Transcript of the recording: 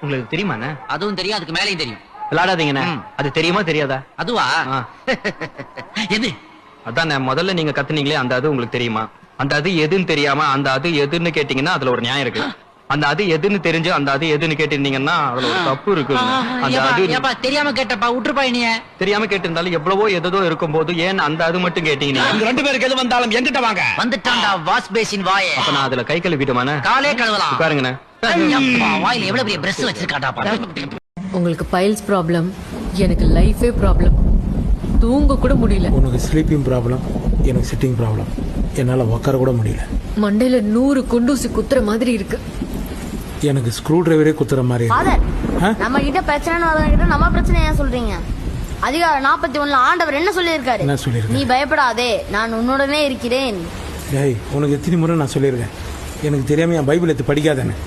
உங்களுக்கு தெரியுமாண்ணே? அதுவும் தெரியும், அதுக்கு மேலேயும் தெரியும். விளையாடாதீங்கண்ணே. அது தெரியுமா தெரியாதா? அதுவா? எது? அதான் முதல்ல நீங்க கத்துனீங்களே அந்த அது உங்களுக்கு தெரியுமா? அந்த அது எதுன்னு தெரியாம அந்த அது எதுன்னு கேட்டீங்கன்னா அதுல ஒரு நியாயம் இருக்கு. அந்த அது எதுன்னு தெரிஞ்சு அந்த அது எதுன்னு கேட்டிருந்தீங்கன்னா அதுல ஒரு தப்பு இருக்கு. அந்த அது தெரியாம கேட்டப்பா, விட்டுருப்பா. நீ தெரியாம கேட்டிருந்தாலும் எவ்வளவோ எதோ இருக்கும் போது ஏன் அந்த அது மட்டும் கேட்டீங்க? ரெண்டு பேருக்கு எது வந்தாலும் என்கிட்ட வாங்க. வந்துட்டான்டா வாஷ் பேசின் வாயே. அப்ப நான் அதுல கை கழுவிடுமானே? காலே கழுவலாம். உட்காருங்கண்ணே. வாயில எவ்வளவு பெரிய பிரஷ் வச்சிருக்காடா. உங்களுக்கு பைல்ஸ் ப்ராப்ளம், எனக்கு லைஃபே ப்ராப்ளம். தூங்க கூட முடியல. உனக்கு ஸ்லீப்பிங் ப்ராப்ளம், எனக்கு சிட்டிங் ப்ராப்ளம். என்னால உட்கார கூட முடியல. மண்டையில 100 குண்டூசி குத்துற மாதிரி இருக்கு. எனக்கு ஸ்க்ரூ டிரைவரே குத்துற மாதிரி இருக்கு. நம்ம கிட்ட பிரச்சனை நம்ம பிரச்சனை ஏன் சொல்றீங்க? அதிகாரம் 41 ஆண்டவர் என்ன சொல்லியிருக்காரு? என்ன சொல்லிருக்காரு? நீ பயப்படாதே, நான் உன்னுடனே இருக்கிறேன். டேய், உனக்கு எத்தனை முறை நான் சொல்லியிருக்கேன் எனக்கு தெரியாம என் பைபிள் எடுத்து படிக்காதானே?